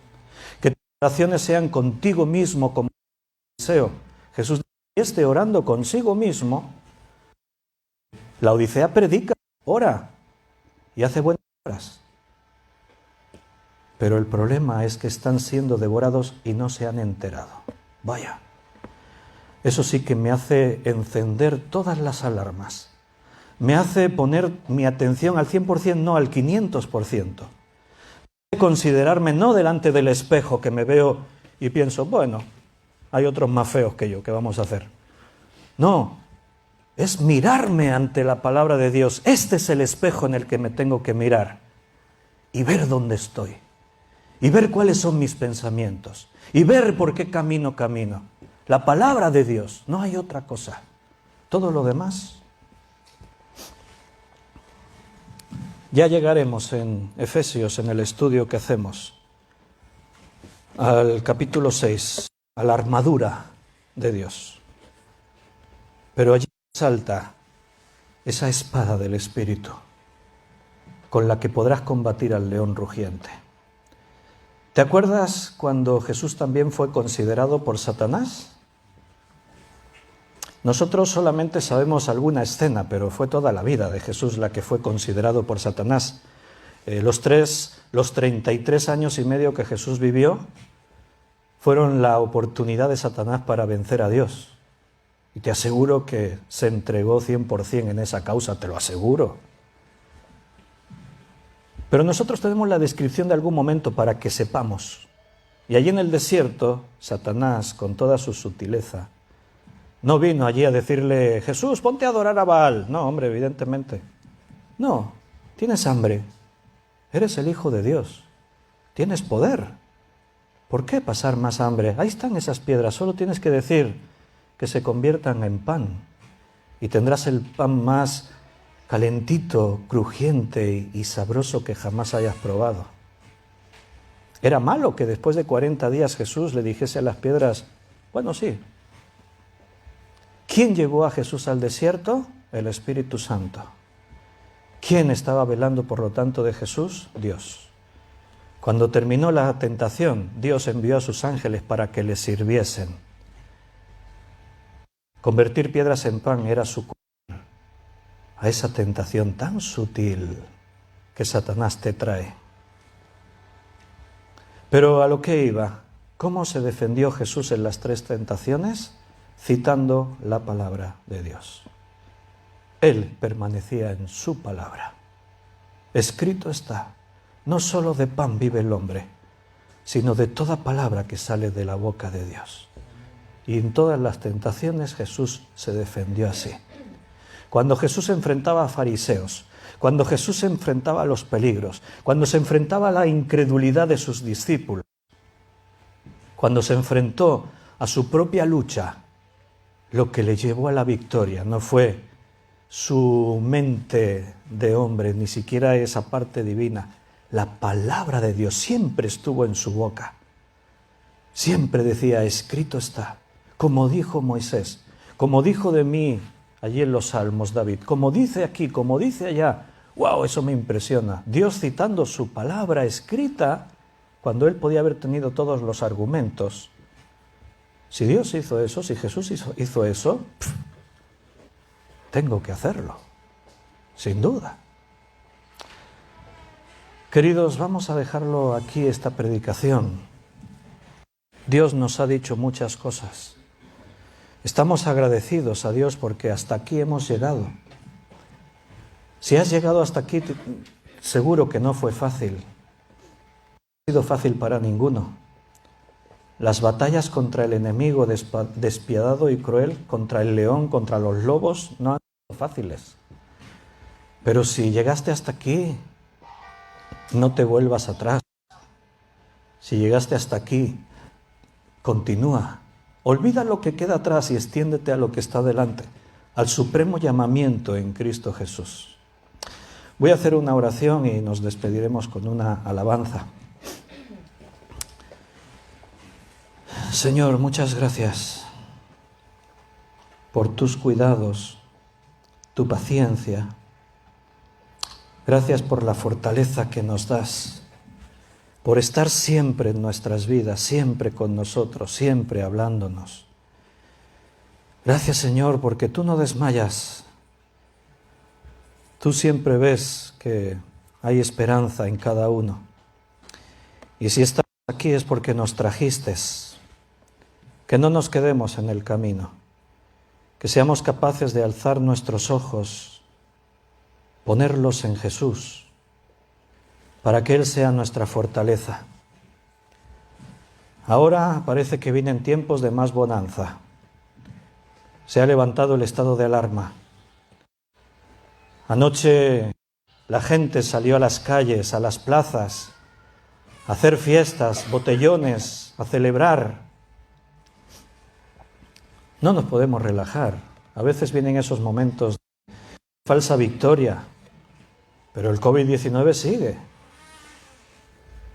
Que tus oraciones sean contigo mismo como deseo. Jesús esté orando consigo mismo. La Odisea predica, ora y hace buenas obras. Pero el problema es que están siendo devorados y no se han enterado. Vaya, eso sí que me hace encender todas las alarmas. Me hace poner mi atención al 100%, no al 500%. Considerarme no delante del espejo que me veo y pienso, bueno, hay otros más feos que yo, ¿qué vamos a hacer? No, es mirarme ante la palabra de Dios. Este es el espejo en el que me tengo que mirar y ver dónde estoy. Y ver cuáles son mis pensamientos. Y ver por qué camino. La palabra de Dios, no hay otra cosa. Todo lo demás. Ya llegaremos en Efesios, en el estudio que hacemos, al capítulo 6, a la armadura de Dios. Pero allí salta esa espada del Espíritu, con la que podrás combatir al león rugiente. ¿Te acuerdas cuando Jesús también fue considerado por Satanás? Nosotros solamente sabemos alguna escena, pero fue toda la vida de Jesús la que fue considerado por Satanás. Los 33 años y medio que Jesús vivió fueron la oportunidad de Satanás para vencer a Dios. Y te aseguro que se entregó 100% en esa causa, te lo aseguro. Pero nosotros tenemos la descripción de algún momento para que sepamos. Y allí en el desierto, Satanás, con toda su sutileza, no vino allí a decirle, Jesús, ponte a adorar a Baal. No, hombre, evidentemente. No, tienes hambre. Eres el Hijo de Dios. Tienes poder. ¿Por qué pasar más hambre? Ahí están esas piedras. Solo tienes que decir que se conviertan en pan. Y tendrás el pan más calentito, crujiente y sabroso que jamás hayas probado. Era malo que después de 40 días Jesús le dijese a las piedras, bueno, sí. ¿Quién llevó a Jesús al desierto? El Espíritu Santo. ¿Quién estaba velando por lo tanto de Jesús? Dios. Cuando terminó la tentación, Dios envió a sus ángeles para que le sirviesen. Convertir piedras en pan era su cura a esa tentación tan sutil que Satanás te trae. Pero a lo que iba, ¿cómo se defendió Jesús en las 3 tentaciones? Citando la palabra de Dios. Él permanecía en su palabra. Escrito está, no solo de pan vive el hombre, sino de toda palabra que sale de la boca de Dios. Y en todas las tentaciones Jesús se defendió así. Cuando Jesús se enfrentaba a fariseos, cuando Jesús se enfrentaba a los peligros, cuando se enfrentaba a la incredulidad de sus discípulos, cuando se enfrentó a su propia lucha, lo que le llevó a la victoria no fue su mente de hombre, ni siquiera esa parte divina. La palabra de Dios siempre estuvo en su boca. Siempre decía, escrito está, como dijo Moisés, como dijo de mí allí en los Salmos David, como dice aquí, como dice allá. ¡Wow! Eso me impresiona. Dios citando su palabra escrita cuando él podía haber tenido todos los argumentos. Si Dios hizo eso, si Jesús hizo eso, tengo que hacerlo, sin duda. Queridos, vamos a dejarlo aquí, esta predicación. Dios nos ha dicho muchas cosas. Estamos agradecidos a Dios porque hasta aquí hemos llegado. Si has llegado hasta aquí, seguro que no fue fácil. No ha sido fácil para ninguno. Las batallas contra el enemigo despiadado y cruel, contra el león, contra los lobos, no han sido fáciles. Pero si llegaste hasta aquí, no te vuelvas atrás. Si llegaste hasta aquí, continúa. Olvida lo que queda atrás y extiéndete a lo que está delante, al supremo llamamiento en Cristo Jesús. Voy a hacer una oración y nos despediremos con una alabanza. Señor, muchas gracias por tus cuidados, tu paciencia. Gracias por la fortaleza que nos das, por estar siempre en nuestras vidas, siempre con nosotros, siempre hablándonos. Gracias, Señor, porque tú no desmayas. Tú siempre ves que hay esperanza en cada uno. Y si estamos aquí es porque nos trajiste. Que no nos quedemos en el camino. Que seamos capaces de alzar nuestros ojos, ponerlos en Jesús, para que Él sea nuestra fortaleza. Ahora parece que vienen tiempos de más bonanza. Se ha levantado el estado de alarma. Anoche la gente salió a las calles, a las plazas, a hacer fiestas, botellones, a celebrar. No nos podemos relajar. A veces vienen esos momentos de falsa victoria, pero el COVID-19 sigue.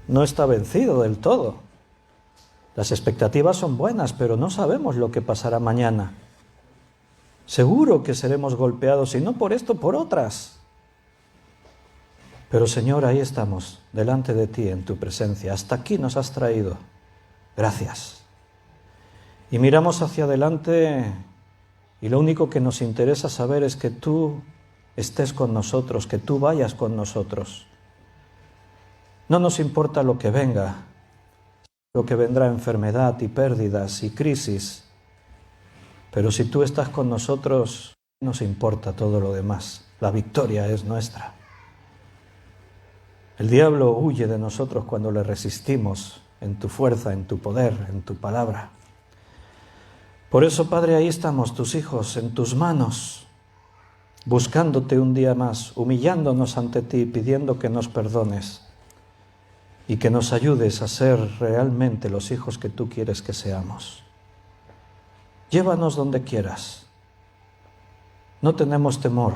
No está vencido del todo. Las expectativas son buenas, pero no sabemos lo que pasará mañana. Seguro que seremos golpeados, y no por esto, por otras. Pero Señor, ahí estamos, delante de ti, en tu presencia. Hasta aquí nos has traído. Gracias. Y miramos hacia adelante, y lo único que nos interesa saber es que tú estés con nosotros, que tú vayas con nosotros. No nos importa lo que venga, lo que vendrá enfermedad y pérdidas y crisis. Pero si tú estás con nosotros, no nos importa todo lo demás. La victoria es nuestra. El diablo huye de nosotros cuando le resistimos en tu fuerza, en tu poder, en tu palabra. Por eso, Padre, ahí estamos, tus hijos, en tus manos, buscándote un día más, humillándonos ante ti, pidiendo que nos perdones y que nos ayudes a ser realmente los hijos que tú quieres que seamos. Llévanos donde quieras. No tenemos temor,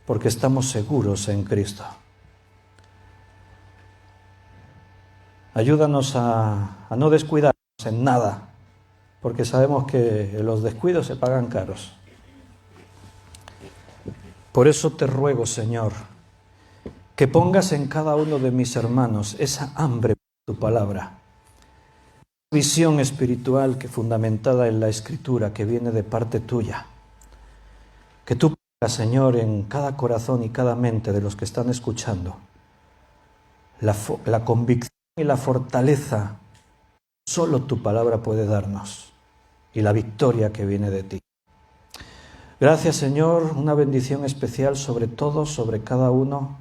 porque estamos seguros en Cristo. Ayúdanos a no descuidarnos en nada, porque sabemos que los descuidos se pagan caros. Por eso te ruego, Señor, que pongas en cada uno de mis hermanos esa hambre por tu palabra, visión espiritual que fundamentada en la Escritura que viene de parte tuya. Que tú pongas, Señor, en cada corazón y cada mente de los que están escuchando la convicción y la fortaleza solo tu palabra puede darnos, y la victoria que viene de ti. Gracias, Señor, una bendición especial sobre todos, sobre cada uno.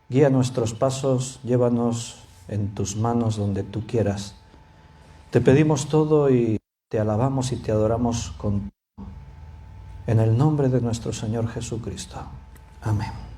Guía nuestros pasos, llévanos en tus manos donde tú quieras. Te pedimos todo y te alabamos y te adoramos en el nombre de nuestro Señor Jesucristo. Amén.